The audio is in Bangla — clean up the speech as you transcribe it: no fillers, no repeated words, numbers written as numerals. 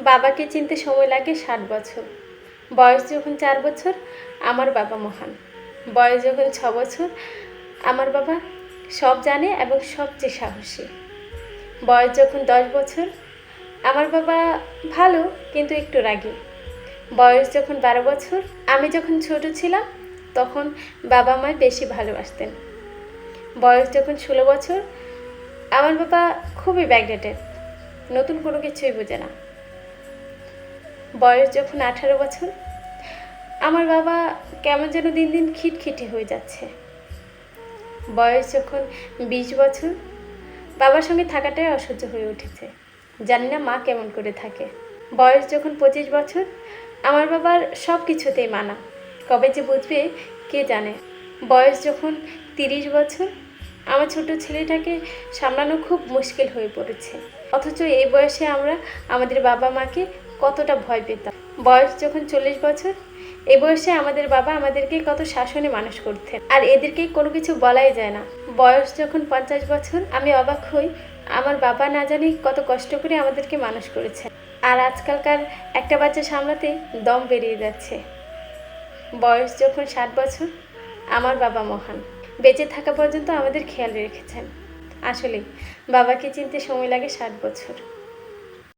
বাবাকে চিনতে সময় লাগে 60 বছর। বয়স যখন 4 বছর আমার বাবা মহান। বয়স যখন 6 বছর আমার বাবা সব জানে এবং সবচেয়ে সাহসী। বয়স যখন 10 বছর আমার বাবা ভালো কিন্তু একটু রাগী। বয়স যখন 12 বছর আমি যখন ছোট ছিলাম তখন বাবা আমায় বেশি ভালোবাসতেন। বয়স যখন 16 বছর আমার বাবা খুবই ব্যাকডেটেড, নতুন কোনো কিছুই বোঝে না। বয়স যখন 18 বছর আমার বাবা কেমন যেন দিন দিন খিটখিটে হয়ে যাচ্ছে। বয়স যখন 20 বছর বাবার সঙ্গে থাকাটাই অসহ্য হয়ে উঠেছে, জানি না মা কেমন করে থাকে। বয়স যখন 25 বছর আমার বাবার সব কিছুতেই মানা, কবে যে বুঝবে কে জানে। বয়স যখন 30 বছর আমার ছোট ছেলেটাকে সামলানো খুব মুশকিল হয়ে পড়েছে, অথচ এই বয়সে আমরা আমাদের বাবা মাকে কতটা ভয় পেতাম। বয়স যখন 40 বছর এই বয়সে আমাদের বাবা আমাদেরকে কত শাসনে মানুষ করতেন, আর এদেরকে কোনো কিছু বলাই যায় না। বয়স যখন 50 বছর আমি অবাক হই আমার বাবা না জানি কত কষ্ট করে আমাদেরকে মানুষ করেছে, আর আজকালকার একটা বাচ্চা সামলাতে দম বেরিয়ে যাচ্ছে। বয়স যখন 60 বছর আমার বাবা মহান, বেঁচে থাকা পর্যন্ত আমাদের খেয়াল রেখেছেন। আসলে বাবাকে চিনতে সময় লাগে 60 বছর।